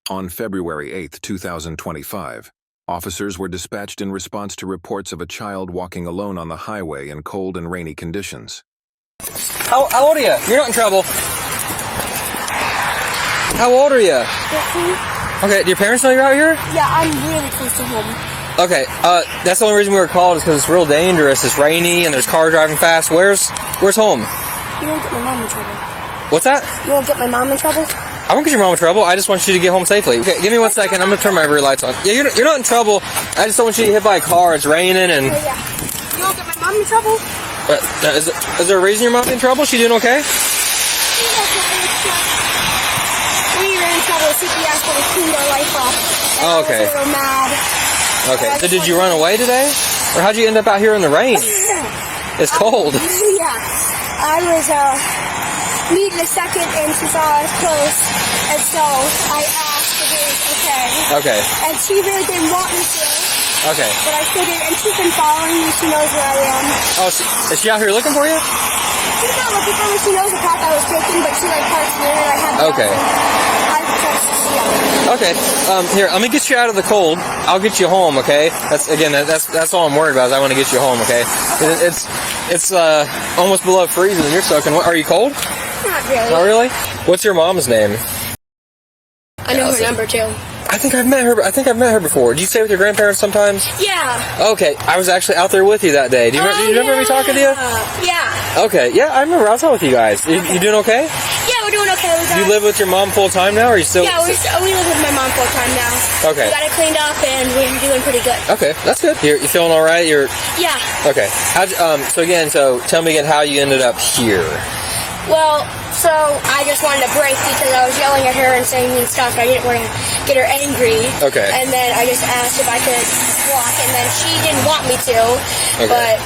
On February 8, 2025, officers were dispatched in response to reports of a child walking alone on the highway in cold and rainy conditions. How old are you? You're not in trouble. How old are you? 13. Okay, do your parents know you're out here? Yeah, I'm really close to home. Okay, that's the only reason we were called is because it's real dangerous. It's rainy and there's cars driving fast. Where's home? You won't get my mom in trouble. What's that? You won't get my mom in trouble? I won't get your mom in trouble. I just want you to get home safely. Okay, give me 1 second. I'm gonna turn my rear lights on. Yeah, you're not in trouble. I just don't want you to get hit by a car. It's raining and. Yeah. You won't get my mom in trouble? Is there a reason your mom's in trouble? She doing okay? We were in trouble. CPS would have cleaned our life up. And Oh, okay. I was a little mad. Okay. So did you run away today, or how'd you end up out here in the rain? It's cold. Yeah. I was meeting a second, and she saw us close, and so I asked if it was okay. Okay. And she really didn't want me to. Okay. But I figured, and she's been following me. She knows where I am. Oh, is she out here looking for you? She's not looking for me. She knows the path I was taking, but she parks near it. I have Okay. Okay. Here, let me get you out of the cold. I'll get you home. Okay. That's all I'm worried about. Is I want to get you home. Okay. It's almost below freezing, and you're soaking. Are you cold? Not really. Not really. What's your mom's name? I know her number too. I think I've met her before. Do you stay with your grandparents sometimes? Yeah. Okay. I was actually out there with you that day. Do you remember me talking to you? Yeah. Okay. Yeah, I remember. I was out with you guys. You doing okay? Yeah, we're doing okay. Do you live with your mom full time now, or are you still? Yeah, we live with my mom full time now. Okay. We got it cleaned up, and we're doing pretty good. Okay, that's good. You feeling all right? Yeah. Okay. So tell me again how you ended up here. Well, so I just wanted to break because I was yelling at her and saying mean stuff, and I didn't want to get her angry. Okay. And then I just asked if I could walk, and then she didn't want me to. Okay. But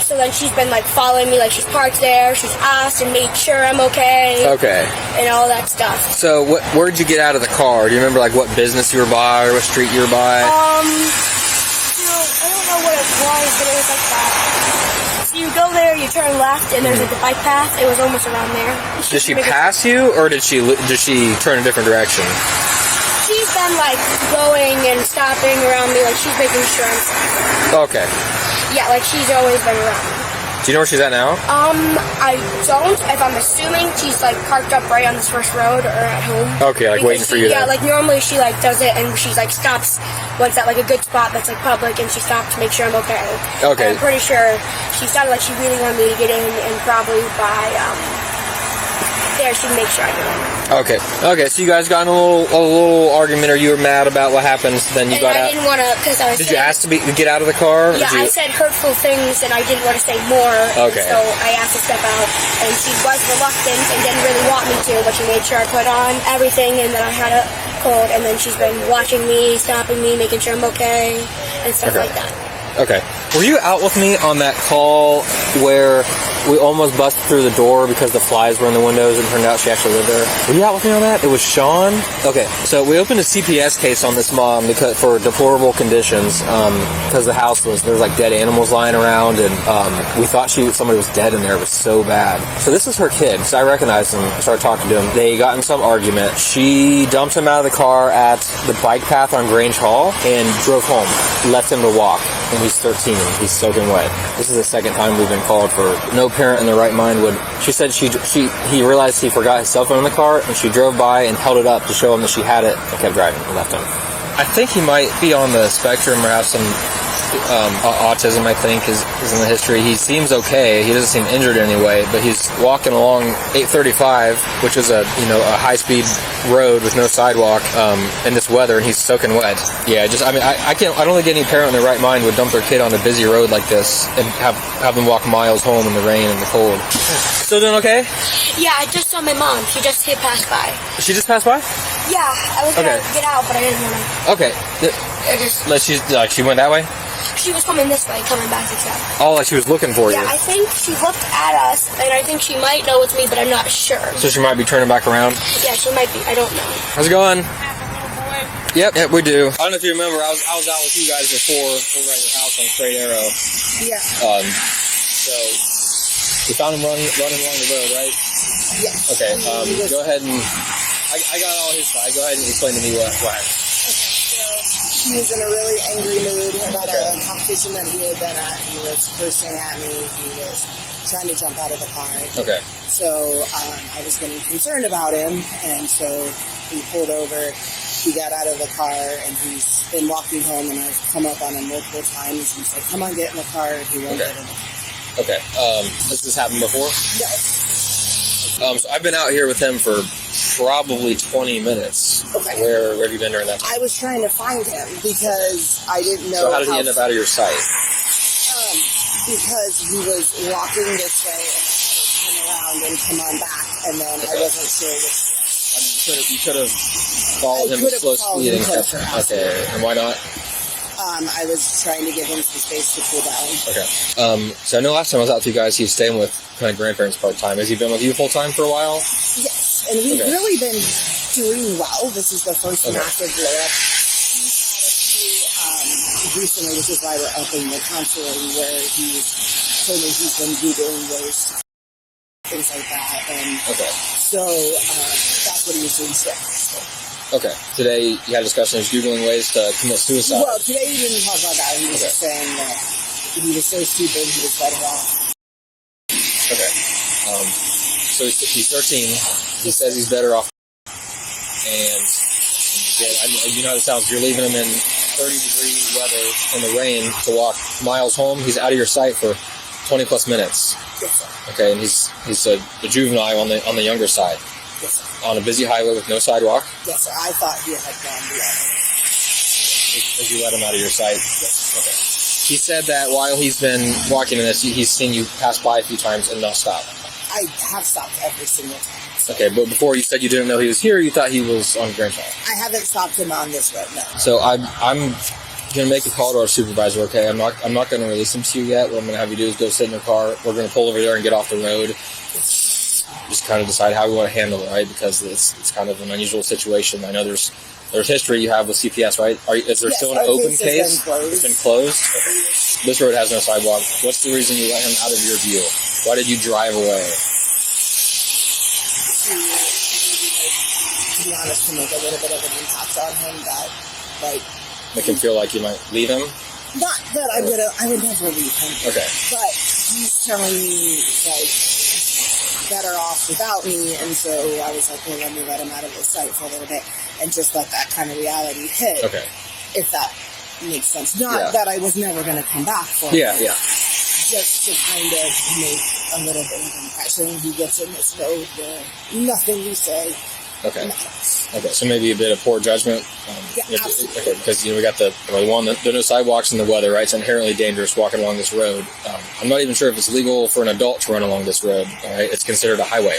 so then she's been following me, she's parked there. She's asked and made sure I'm okay. Okay. And all that stuff. So where'd you get out of the car? Do you remember what business you were by or what street you were by? I don't know what it was, but it was like that. So you go there, you turn left, and there's the bike path. It was almost around there. Did she pass you, or did she turn a different direction? She's been going and stopping around me, she's making sure I'm safe. Okay. Yeah, she's always been around me. Do you know where she's at now? I don't. If I'm assuming she's parked up right on this first road or at home. Okay, waiting for you. Yeah, normally she does it and she stops once at a good spot that's public, and she stopped to make sure I'm okay. Okay. And I'm pretty sure she sounded like she really wanted me to get in, and probably by there she'd make sure I get in. Okay. So you guys got in a little argument, or you were mad about what happened? Then you got out. I didn't want to because I was. Did you ask to get out of the car? Yeah, I said hurtful things, and I didn't want to say more. Okay. So I asked to step out, and she was reluctant and didn't really want me to, but she made sure I put on everything, and then I had a cold, and then she's been watching me, stopping me, making sure I'm okay, and stuff like that. Okay. Were you out with me on that call where we almost busted through the door because the flies were in the windows and turned out she actually lived there? Were you out with me on that? It was Sean? Okay. So we opened a CPS case on this mom for deplorable conditions because the house there was dead animals lying around, and we thought somebody was dead in there. It was so bad. So this is her kid. So I recognized him. I started talking to him. They got in some argument. She dumped him out of the car at the bike path on Grange Hall and drove home. Left him to walk. And he's 13. He's soaking wet. This is the second time we've been called for. No parent in their right mind would. She said he realized he forgot his cell phone in the car, and she drove by and held it up to show him that she had it, and kept driving and left him. I think he might be on the spectrum or have some autism. I think is in the history. He seems okay. He doesn't seem injured in any way, but he's walking along 835, which is a high-speed road with no sidewalk in this weather, and he's soaking wet. Yeah, I don't think any parent in their right mind would dump their kid on a busy road like this and have them walk miles home in the rain and the cold. Still doing okay? Yeah, I just saw my mom. She just passed by. She just passed by? Yeah, I was gonna get out, but I didn't want to. Okay. She went that way? She was coming this way, coming back this way. Oh, she was looking for you. Yeah, I think she looked at us, and I think she might know it's me, but I'm not sure. So she might be turning back around? Yeah, she might be. I don't know. How's it going? Yep, we do. I don't know if you remember, I was out with you guys before over at your house on Straight Arrow. Yeah. So we found him running along the road, right? Yes. Okay. Go ahead and I got all his side. Go ahead and explain to me what happened. He was in a really angry mood about a competition that he had been at. He was cursing at me. He was trying to jump out of the car. Okay. So I was getting concerned about him, and so he pulled over. He got out of the car, and he's been walking home, and I've come up on him multiple times and said, come on, get in the car. He won't get in the car. Okay. Has this happened before? No. So I've been out here with him for probably 20 minutes. Okay. Where have you been during that time? I was trying to find him because I didn't know. So how did he end up out of your sight? Because he was walking this way, and I had to turn around and come on back, and then I wasn't sure which way. You could have followed him with slow speed and kept him. Okay. And why not? I was trying to give him some space to cool down. Okay. So I know last time I was out with you guys, he was staying with kind of grandparents part time. Has he been with you full time for a while? Yes, and we've really been doing well. This is the first massive blow up. We've had a few recently, which is why we're upping the counseling, where he's told me he's been Googling ways to things like that, and so that's what he was doing today. Okay. Today you had a discussion of Googling ways to commit suicide. Well, today he didn't talk about that. He was just saying that he was so stupid he was better off. Okay. So he's 13. He says he's better off. And you know how it sounds. You're leaving him in 30-degree weather in the rain to walk miles home. He's out of your sight for 20 plus minutes. Yes, sir. Okay, and he's a juvenile on the younger side. Yes, sir. On a busy highway with no sidewalk. Yes, sir. I thought he had gone the other way. Because you let him out of your sight. Yes. Okay. He said that while he's been walking in this, he's seen you pass by a few times and not stop. I have stopped every single time. Okay, but before you said you didn't know he was here, you thought he was on Grandpa. I haven't stopped him on this road, no. So I'm gonna make a call to our supervisor. Okay, I'm not gonna release him to you yet. What I'm gonna have you do is go sit in your car. We're gonna pull over there and get off the road. Just kind of decide how we want to handle it, right? Because it's kind of an unusual situation. I know there's history you have with CPS, right? Is there still an open case? It's been closed. Okay. This road has no sidewalk. What's the reason you let him out of your view? Why did you drive away? To be honest, to make a little bit of an impact on him that, like... Make him feel like you might leave him? Not that I would never leave him. Okay. But he's telling me, like, better off without me, and so I was like, well, let me let him out of his sight for a little bit, and just let that kind of reality hit. Okay. If that makes sense. Not that I was never going to come back for him. Yeah. Just to kind of make a little bit of impression. He gets in this mode where nothing you say matters. Okay, so maybe a bit of poor judgment. Absolutely. Okay, because we got the no sidewalks in the weather, right? It's inherently dangerous walking along this road. I'm not even sure if it's legal for an adult to run along this road. All right, it's considered a highway.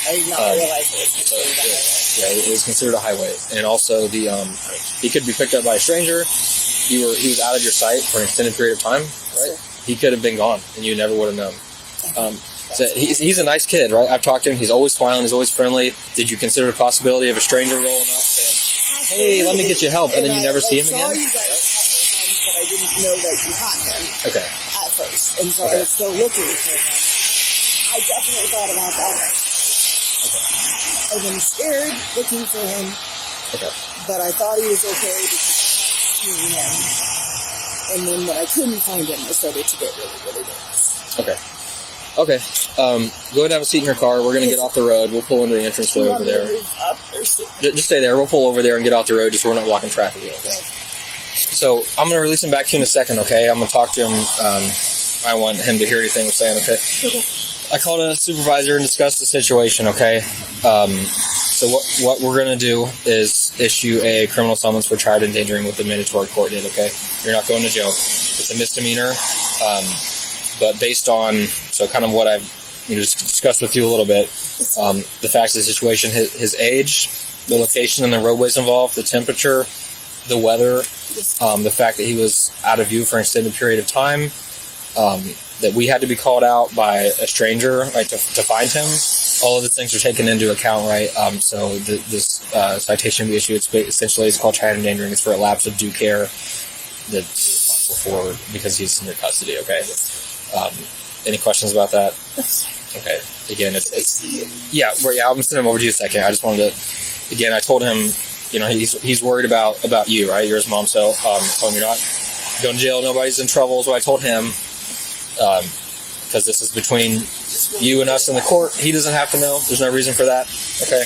I did not realize it was considered a highway. Yeah, it is considered a highway, and also he could be picked up by a stranger. He was out of your sight for an extended period of time, right? Sure. He could have been gone, and you never would have known. So he's a nice kid, right? I've talked to him. He's always smiling. He's always friendly. Did you consider the possibility of a stranger rolling up saying, "Hey, let me get you help," and then you never see him again? I saw you guys a couple of times, but I didn't know that you had him. Okay. At first, and so I was still looking for him. I definitely thought about that. Okay. I've been scared looking for him. Okay. But I thought he was okay because I kept seeing him. And then when I couldn't find him, I started to get really, really nervous. Okay. Okay. Go ahead and have a seat in your car. We're going to get off the road. We'll pull into the entrance way over there. Just stay there. We'll pull over there and get off the road just so we're not blocking traffic. Okay? So I'm going to release him back to you in a second, okay? I'm going to talk to him. I want him to hear anything we're saying, okay? Okay. I called a supervisor and discussed the situation, okay? So what we're going to do is issue a criminal summons for child endangering with the mandatory court date, okay? You're not going to jail. It's a misdemeanor. But based on, so kind of what I've just discussed with you a little bit, the facts of the situation, his age, the location and the roadways involved, the temperature, the weather, the fact that he was out of view for an extended period of time, that we had to be called out by a stranger, right, to find him. All of the things are taken into account, right? So this citation we issued, essentially it's called child endangering. It's for a lapse of due care that you're responsible for because he's in your custody, okay? Any questions about that? Okay. Again, I'm going to send him over to you in a second. I just wanted to again, I told him, you know, he's worried about you, right? You're his mom, so told him you're not going to jail. Nobody's in trouble is what I told him, because this is between you and us in the court. He doesn't have to know. There's no reason for that. Okay.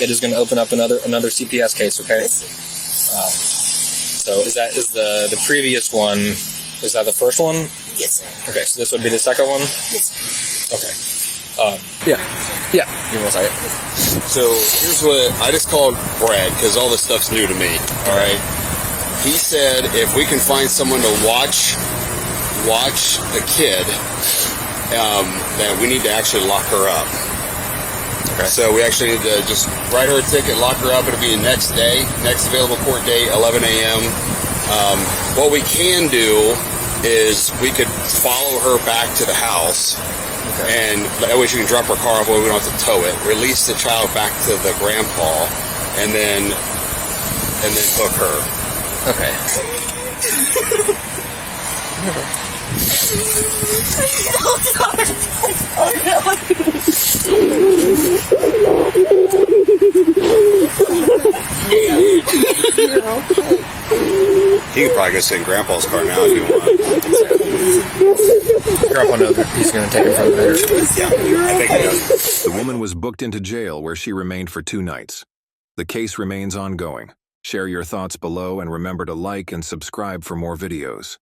It is going to open up another CPS case. Okay. So is the previous one? Is that the first one? Yes, sir. Okay. So this would be the second one. Yes, sir. Okay. Yeah. Give me 1 second. So here's what I just called Brad because all this stuff's new to me. All right. He said if we can find someone to watch the kid, then we need to actually lock her up. Okay. So we actually need to just write her a ticket, lock her up. It'll be the next day, next available court date, 11 a.m. What we can do is we could follow her back to the house. Okay. And that way she can drop her car off, but we don't have to tow it. Release the child back to the grandpa, and then hook her. Okay. He could probably go sit in Grandpa's car now if you want. Grandpa knows that he's going to take him from there. Yeah, I think he does. The woman was booked into jail where she remained for 2 nights. The case remains ongoing. Share your thoughts below and remember to like and subscribe for more videos.